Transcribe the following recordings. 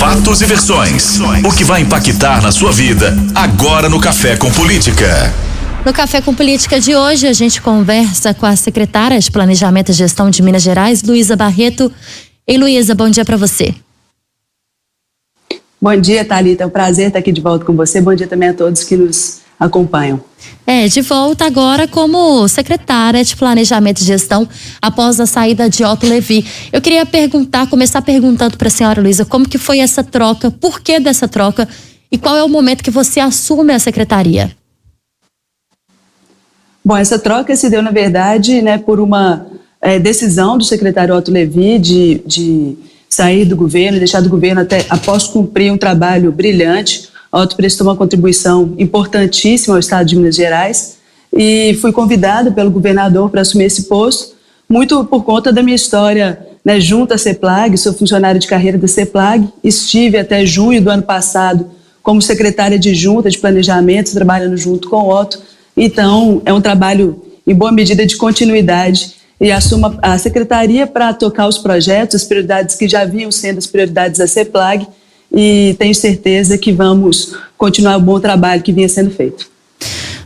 Fatos e versões. O que vai impactar na sua vida agora no Café com Política. No Café com Política de hoje, a gente conversa com a secretária de Planejamento e Gestão de Minas Gerais, Luísa Barreto. Ei, Luísa, bom dia para você. Bom dia, Thalita. É um prazer estar aqui de volta com você. Bom dia também a todos que nos acompanham. De volta agora como secretária de Planejamento e Gestão após a saída de Otto Levi. Eu queria começar perguntando para a senhora Luísa, como que foi essa troca, por que dessa troca e qual é o momento que você assume a secretaria? Bom, essa troca se deu, na verdade, por uma decisão do secretário Otto Levi de sair do governo e deixar do governo até após cumprir um trabalho brilhante. Otto prestou uma contribuição importantíssima ao estado de Minas Gerais e fui convidada pelo governador para assumir esse posto, muito por conta da minha história junto à CEPLAG. Sou funcionária de carreira da CEPLAG, estive até junho do ano passado como secretária adjunta de planejamento, trabalhando junto com o Otto. Então, é um trabalho em boa medida de continuidade e assumo a secretaria para tocar os projetos, as prioridades que já vinham sendo as prioridades da CEPLAG, e tenho certeza que vamos continuar o bom trabalho que vinha sendo feito.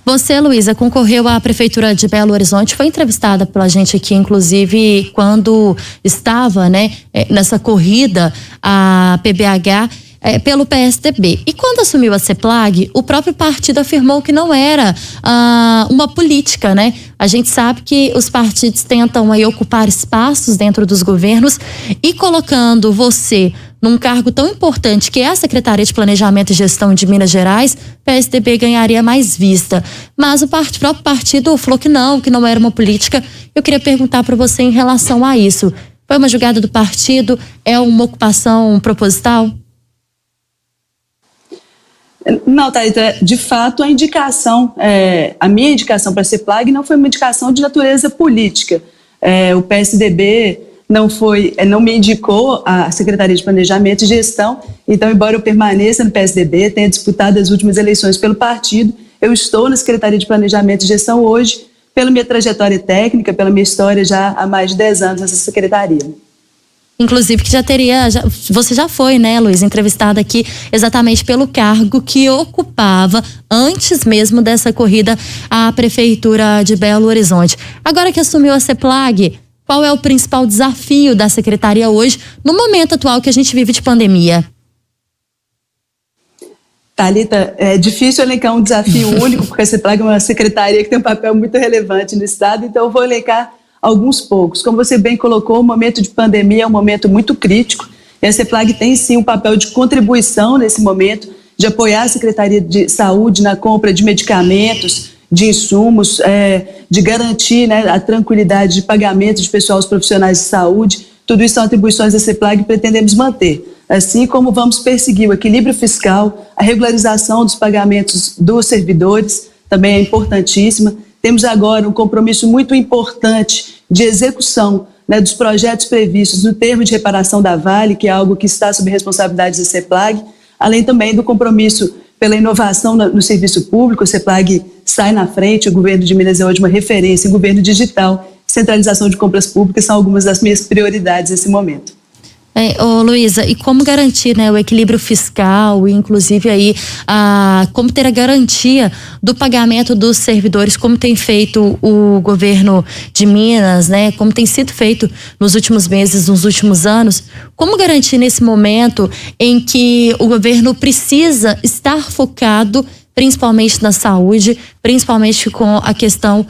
Você, Luísa, concorreu à Prefeitura de Belo Horizonte, foi entrevistada pela gente aqui, inclusive, quando estava nessa corrida a PBH pelo PSDB. E quando assumiu a CEPLAG, o próprio partido afirmou que não era uma política, A gente sabe que os partidos tentam aí ocupar espaços dentro dos governos e colocando você num cargo tão importante que é a Secretaria de Planejamento e Gestão de Minas Gerais, o PSDB ganharia mais vista. Mas o próprio partido falou que não era uma política. Eu queria perguntar para você em relação a isso. Foi uma jogada do partido? É uma ocupação proposital? Não, Thalita, de fato a minha indicação para a CEPLAG não foi uma indicação de natureza política. O PSDB não me indicou a Secretaria de Planejamento e Gestão, então, embora eu permaneça no PSDB, tenha disputado as últimas eleições pelo partido, eu estou na Secretaria de Planejamento e Gestão hoje, pela minha trajetória técnica, pela minha história já há mais de 10 anos nessa secretaria. Inclusive que você já foi, Luiz, entrevistada aqui exatamente pelo cargo que ocupava antes mesmo dessa corrida à Prefeitura de Belo Horizonte. Agora que assumiu a CEPLAG, qual é o principal desafio da secretaria hoje, no momento atual que a gente vive de pandemia? Thalita, é difícil elencar um desafio único, porque a CEPLAG é uma secretaria que tem um papel muito relevante no estado, então eu vou elencar alguns poucos. Como você bem colocou, o momento de pandemia é um momento muito crítico e a CEPLAG tem sim um papel de contribuição nesse momento, de apoiar a Secretaria de Saúde na compra de medicamentos, de insumos, de garantir a tranquilidade de pagamento de pessoal, os profissionais de saúde. Tudo isso são atribuições da CEPLAG que pretendemos manter. Assim como vamos perseguir o equilíbrio fiscal, a regularização dos pagamentos dos servidores, também é importantíssima. Temos agora um compromisso muito importante de execução dos projetos previstos no termo de reparação da Vale, que é algo que está sob responsabilidade da CEPLAG, além também do compromisso pela inovação no serviço público. A CEPLAG sai na frente, o governo de Minas é hoje uma referência em governo digital, centralização de compras públicas são algumas das minhas prioridades nesse momento. Luísa, e como garantir o equilíbrio fiscal, inclusive aí como ter a garantia do pagamento dos servidores, como tem feito o governo de Minas, como tem sido feito nos últimos meses, nos últimos anos, como garantir nesse momento em que o governo precisa estar focado principalmente na saúde, principalmente com a questão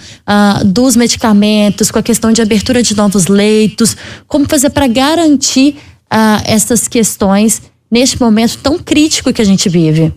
dos medicamentos, com a questão de abertura de novos leitos, como fazer para garantir essas questões neste momento tão crítico que a gente vive?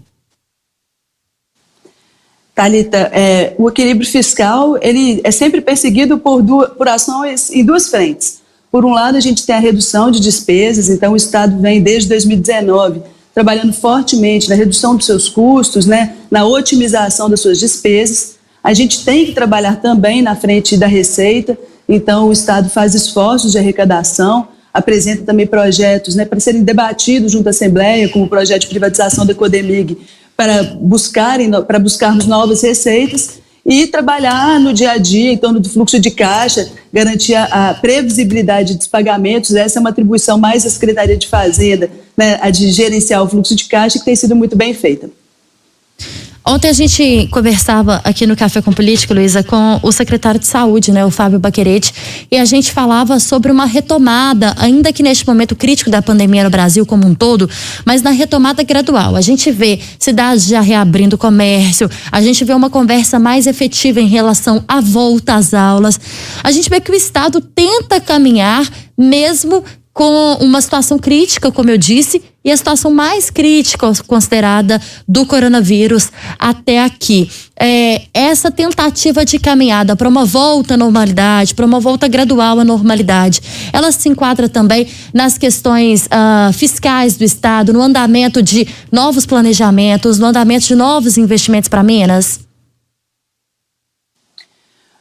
Thalita, o equilíbrio fiscal ele é sempre perseguido por ações em duas frentes. Por um lado, a gente tem a redução de despesas, então o Estado vem desde 2019 trabalhando fortemente na redução dos seus custos, na otimização das suas despesas. A gente tem que trabalhar também na frente da receita, então o Estado faz esforços de arrecadação, apresenta também projetos para serem debatidos junto à Assembleia, como o projeto de privatização da Codemig, para buscarmos novas receitas e trabalhar no dia a dia em torno do fluxo de caixa, garantir a previsibilidade dos pagamentos. Essa é uma atribuição mais da Secretaria de Fazenda, né, a de gerenciar o fluxo de caixa, que tem sido muito bem feita. Ontem a gente conversava aqui no Café com Política, Luísa, com o secretário de Saúde, né, o Fábio Baquerete, e a gente falava sobre uma retomada, ainda que neste momento crítico da pandemia no Brasil como um todo, mas na retomada gradual. A gente vê cidades já reabrindo o comércio, a gente vê uma conversa mais efetiva em relação à volta às aulas. A gente vê que o Estado tenta caminhar mesmo com uma situação crítica, como eu disse, e a situação mais crítica considerada do coronavírus até aqui. Essa tentativa de caminhada para uma volta à normalidade, para uma volta gradual à normalidade, ela se enquadra também nas questões fiscais do Estado, no andamento de novos planejamentos, no andamento de novos investimentos para Minas?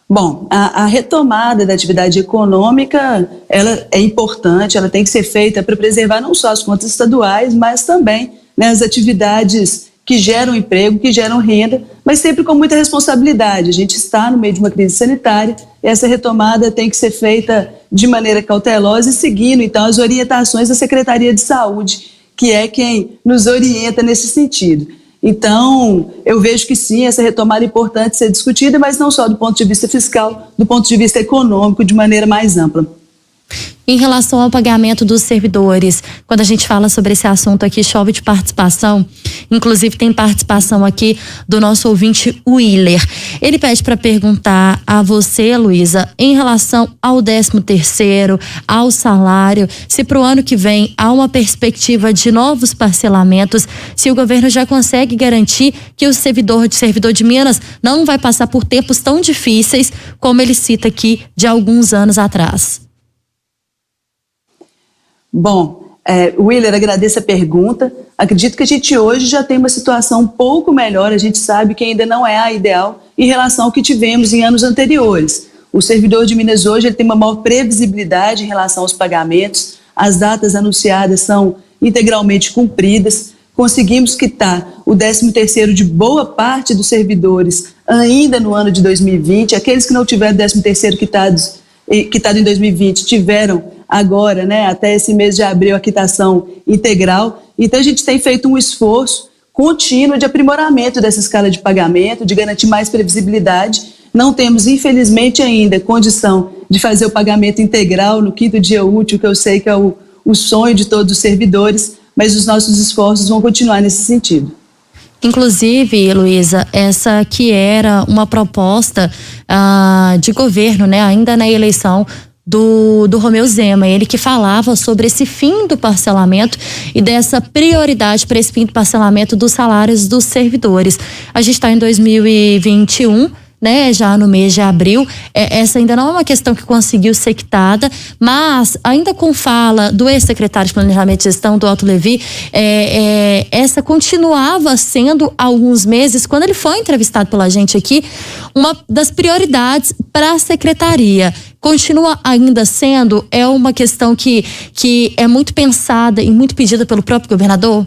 Bom, a retomada da atividade econômica, ela é importante, ela tem que ser feita para preservar não só as contas estaduais, mas também, né, as atividades que geram emprego, que geram renda, mas sempre com muita responsabilidade. A gente está no meio de uma crise sanitária e essa retomada tem que ser feita de maneira cautelosa e seguindo, então, as orientações da Secretaria de Saúde, que é quem nos orienta nesse sentido. Então, eu vejo que sim, essa retomada é importante ser discutida, mas não só do ponto de vista fiscal, do ponto de vista econômico, de maneira mais ampla. Em relação ao pagamento dos servidores, quando a gente fala sobre esse assunto aqui, chove de participação. Inclusive tem participação aqui do nosso ouvinte Willer. Ele pede para perguntar a você, Luísa, em relação ao 13º, ao salário, se para o ano que vem há uma perspectiva de novos parcelamentos, se o governo já consegue garantir que o servidor de Minas não vai passar por tempos tão difíceis como ele cita aqui de alguns anos atrás. Bom, Willer, agradeço a pergunta. Acredito que a gente hoje já tem uma situação um pouco melhor, a gente sabe que ainda não é a ideal em relação ao que tivemos em anos anteriores. O servidor de Minas hoje ele tem uma maior previsibilidade em relação aos pagamentos, as datas anunciadas são integralmente cumpridas, conseguimos quitar o 13º de boa parte dos servidores ainda no ano de 2020, aqueles que não tiveram 13º quitado em 2020 tiveram agora, né, até esse mês de abril, a quitação integral. Então, a gente tem feito um esforço contínuo de aprimoramento dessa escala de pagamento, de garantir mais previsibilidade. Não temos, infelizmente, ainda condição de fazer o pagamento integral no 5º dia útil, que eu sei que é o sonho de todos os servidores, mas os nossos esforços vão continuar nesse sentido. Inclusive, Luísa, essa que era uma proposta de governo, né, ainda na eleição do Romeu Zema, ele que falava sobre esse fim do parcelamento e dessa prioridade para esse fim do parcelamento dos salários dos servidores. A gente está em 2021, né, já no mês de abril, essa ainda não é uma questão que conseguiu ser quitada, mas ainda com fala do ex-secretário de Planejamento e Gestão, do Otto Levi, essa continuava sendo há alguns meses, quando ele foi entrevistado pela gente aqui, uma das prioridades para a secretaria. Continua ainda sendo, é uma questão que é muito pensada e muito pedida pelo próprio governador?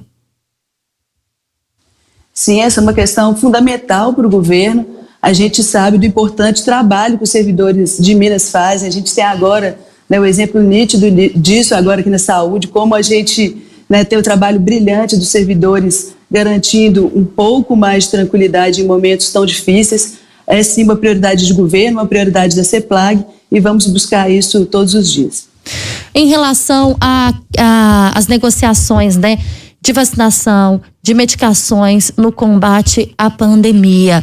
Sim, essa é uma questão fundamental para o governo. A gente sabe do importante trabalho que os servidores de Minas fazem. A gente tem agora, né, o exemplo nítido disso agora aqui na saúde, como a gente, né, tem o trabalho brilhante dos servidores garantindo um pouco mais de tranquilidade em momentos tão difíceis. É sim uma prioridade de governo, uma prioridade da CEPLAG e vamos buscar isso todos os dias. Em relação às negociações, né, de vacinação, de medicações no combate à pandemia.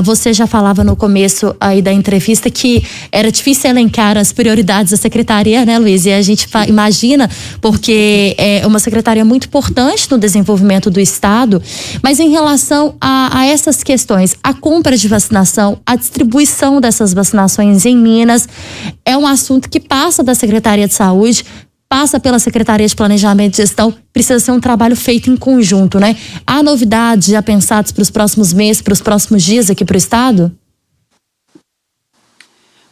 Você já falava no começo aí da entrevista que era difícil elencar as prioridades da secretaria, né, Luiz? E a gente imagina, porque é uma secretaria muito importante no desenvolvimento do Estado, mas em relação a essas questões, a compra de vacinação, a distribuição dessas vacinações em Minas, é um assunto que passa da Secretaria de Saúde, passa pela Secretaria de Planejamento e Gestão, precisa ser um trabalho feito em conjunto, né? Há novidades já pensadas para os próximos meses, para os próximos dias aqui para o Estado?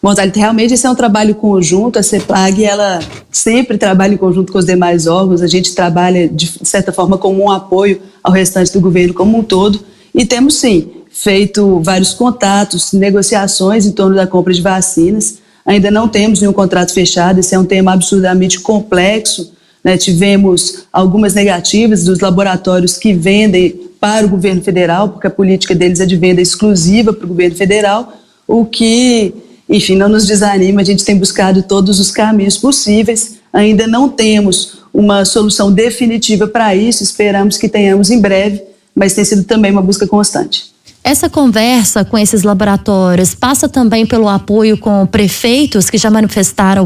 Bom, Thalita, realmente esse é um trabalho conjunto, a CEPLAG, ela sempre trabalha em conjunto com os demais órgãos, a gente trabalha de certa forma como um apoio ao restante do governo como um todo, e temos sim feito vários contatos, negociações em torno da compra de vacinas. Ainda não temos nenhum contrato fechado, esse é um tema absurdamente complexo, né? Tivemos algumas negativas dos laboratórios que vendem para o governo federal, porque a política deles é de venda exclusiva para o governo federal, o que, enfim, não nos desanima. A gente tem buscado todos os caminhos possíveis, ainda não temos uma solução definitiva para isso, esperamos que tenhamos em breve, mas tem sido também uma busca constante. Essa conversa com esses laboratórios passa também pelo apoio com prefeitos que já manifestaram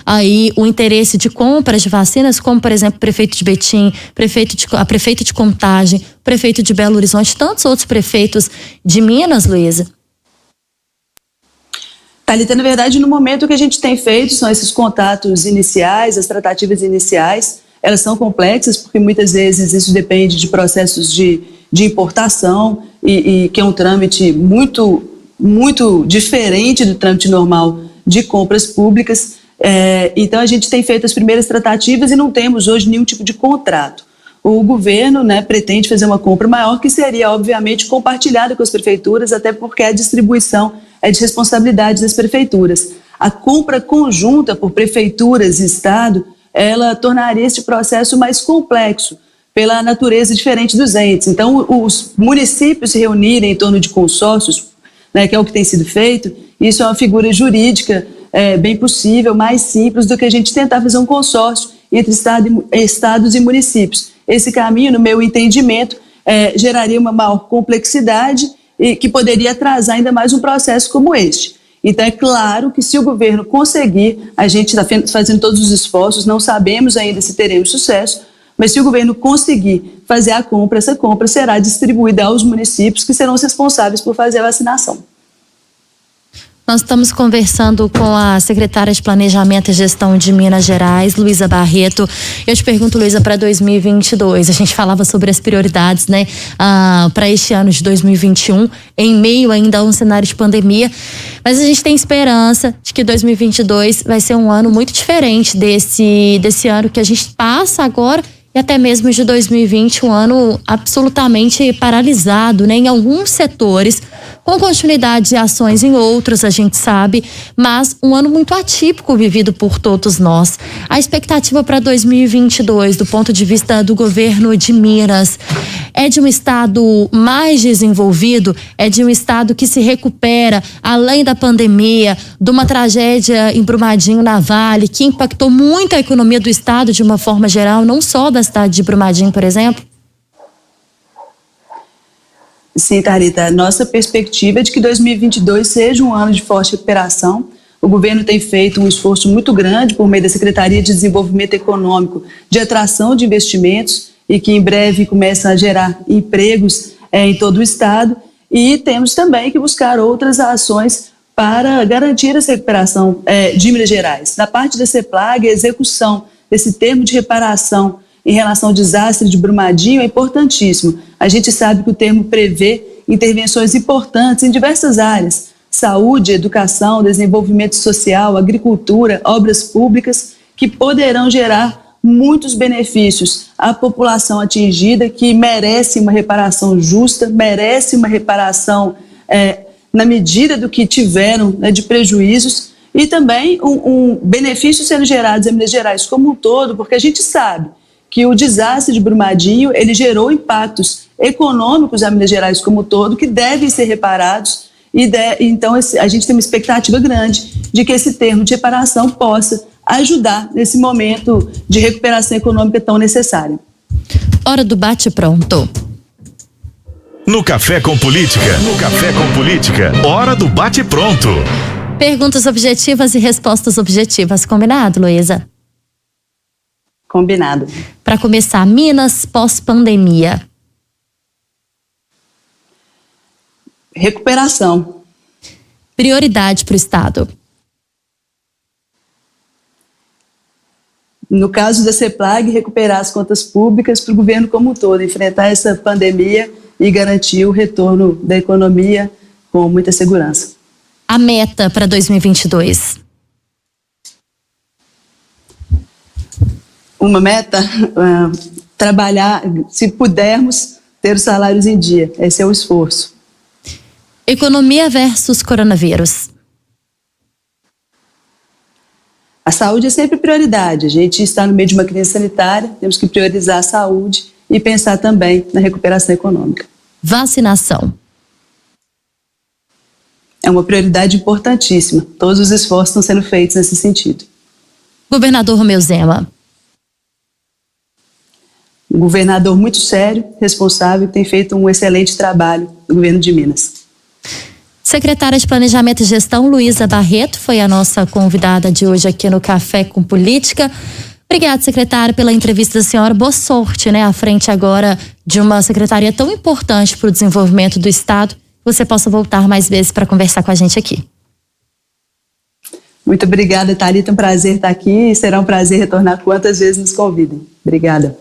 aí o interesse de compras de vacinas, como, por exemplo, o prefeito de Betim, a prefeita de Contagem, o prefeito de Belo Horizonte, tantos outros prefeitos de Minas, Luísa? Thalita, na verdade, no momento que a gente tem feito são esses contatos iniciais, as tratativas iniciais. Elas são complexas porque muitas vezes isso depende de processos de importação e que é um trâmite muito, muito diferente do trâmite normal de compras públicas. Então a gente tem feito as primeiras tratativas e não temos hoje nenhum tipo de contrato. O governo, né, pretende fazer uma compra maior que seria obviamente compartilhada com as prefeituras, até porque a distribuição é de responsabilidade das prefeituras. A compra conjunta por prefeituras e Estado, ela tornaria este processo mais complexo, pela natureza diferente dos entes. Então, os municípios se reunirem em torno de consórcios, né, que é o que tem sido feito, isso é uma figura jurídica bem possível, mais simples do que a gente tentar fazer um consórcio entre estados e municípios. Esse caminho, no meu entendimento, geraria uma maior complexidade e que poderia atrasar ainda mais um processo como este. Então, é claro que se o governo conseguir, a gente está fazendo todos os esforços, não sabemos ainda se teremos sucesso, mas se o governo conseguir fazer a compra, essa compra será distribuída aos municípios que serão os responsáveis por fazer a vacinação. Nós estamos conversando com a secretária de Planejamento e Gestão de Minas Gerais, Luísa Barreto. Eu te pergunto, Luísa, para 2022, a gente falava sobre as prioridades, né, para este ano de 2021, em meio ainda a um cenário de pandemia, mas a gente tem esperança de que 2022 vai ser um ano muito diferente desse ano que a gente passa agora, e até mesmo de 2020, um ano absolutamente paralisado, né, em alguns setores, com continuidade de ações em outros, a gente sabe, mas um ano muito atípico vivido por todos nós. A expectativa para 2022, do ponto de vista do governo de Minas, é de um estado mais desenvolvido, é de um estado que se recupera, além da pandemia, de uma tragédia em Brumadinho, na Vale, que impactou muito a economia do estado de uma forma geral, não só da cidade de Brumadinho, por exemplo? Sim, Thalita, nossa perspectiva é de que 2022 seja um ano de forte recuperação. O governo tem feito um esforço muito grande por meio da Secretaria de Desenvolvimento Econômico, de atração de investimentos e que em breve começa a gerar empregos em todo o estado. E temos também que buscar outras ações para garantir essa recuperação de Minas Gerais. Na parte da CEPLAG, a execução desse termo de reparação em relação ao desastre de Brumadinho é importantíssimo. A gente sabe que o termo prevê intervenções importantes em diversas áreas: saúde, educação, desenvolvimento social, agricultura, obras públicas, que poderão gerar muitos benefícios à população atingida, que merece uma reparação justa, merece uma reparação na medida do que tiveram, né, de prejuízos, e também um benefício sendo gerados em Minas Gerais como um todo, porque a gente sabe que o desastre de Brumadinho, ele gerou impactos econômicos a Minas Gerais como um todo, que devem ser reparados, então a gente tem uma expectativa grande de que esse termo de reparação possa ajudar nesse momento de recuperação econômica tão necessária. Hora do bate-pronto. No Café com Política, hora do bate-pronto. Perguntas objetivas e respostas objetivas. Combinado, Luísa? Combinado. Para começar, Minas pós-pandemia. Recuperação. Prioridade para o estado. No caso da CEPLAG, recuperar as contas públicas para o governo como um todo, enfrentar essa pandemia e garantir o retorno da economia com muita segurança. A meta para 2022. Uma meta, trabalhar, se pudermos, ter os salários em dia. Esse é o esforço. Economia versus coronavírus. A saúde é sempre prioridade. A gente está no meio de uma crise sanitária, temos que priorizar a saúde e pensar também na recuperação econômica. Vacinação. É uma prioridade importantíssima. Todos os esforços estão sendo feitos nesse sentido. Governador Romeu Zema. Um governador muito sério, responsável, tem feito um excelente trabalho no governo de Minas. Secretária de Planejamento e Gestão, Luísa Barreto, foi a nossa convidada de hoje aqui no Café com Política. Obrigada, secretária, pela entrevista da senhora. Boa sorte, né? À frente agora de uma secretaria tão importante para o desenvolvimento do Estado. Você possa voltar mais vezes para conversar com a gente aqui. Muito obrigada, Thalita. Um prazer estar aqui e será um prazer retornar quantas vezes nos convidem. Obrigada.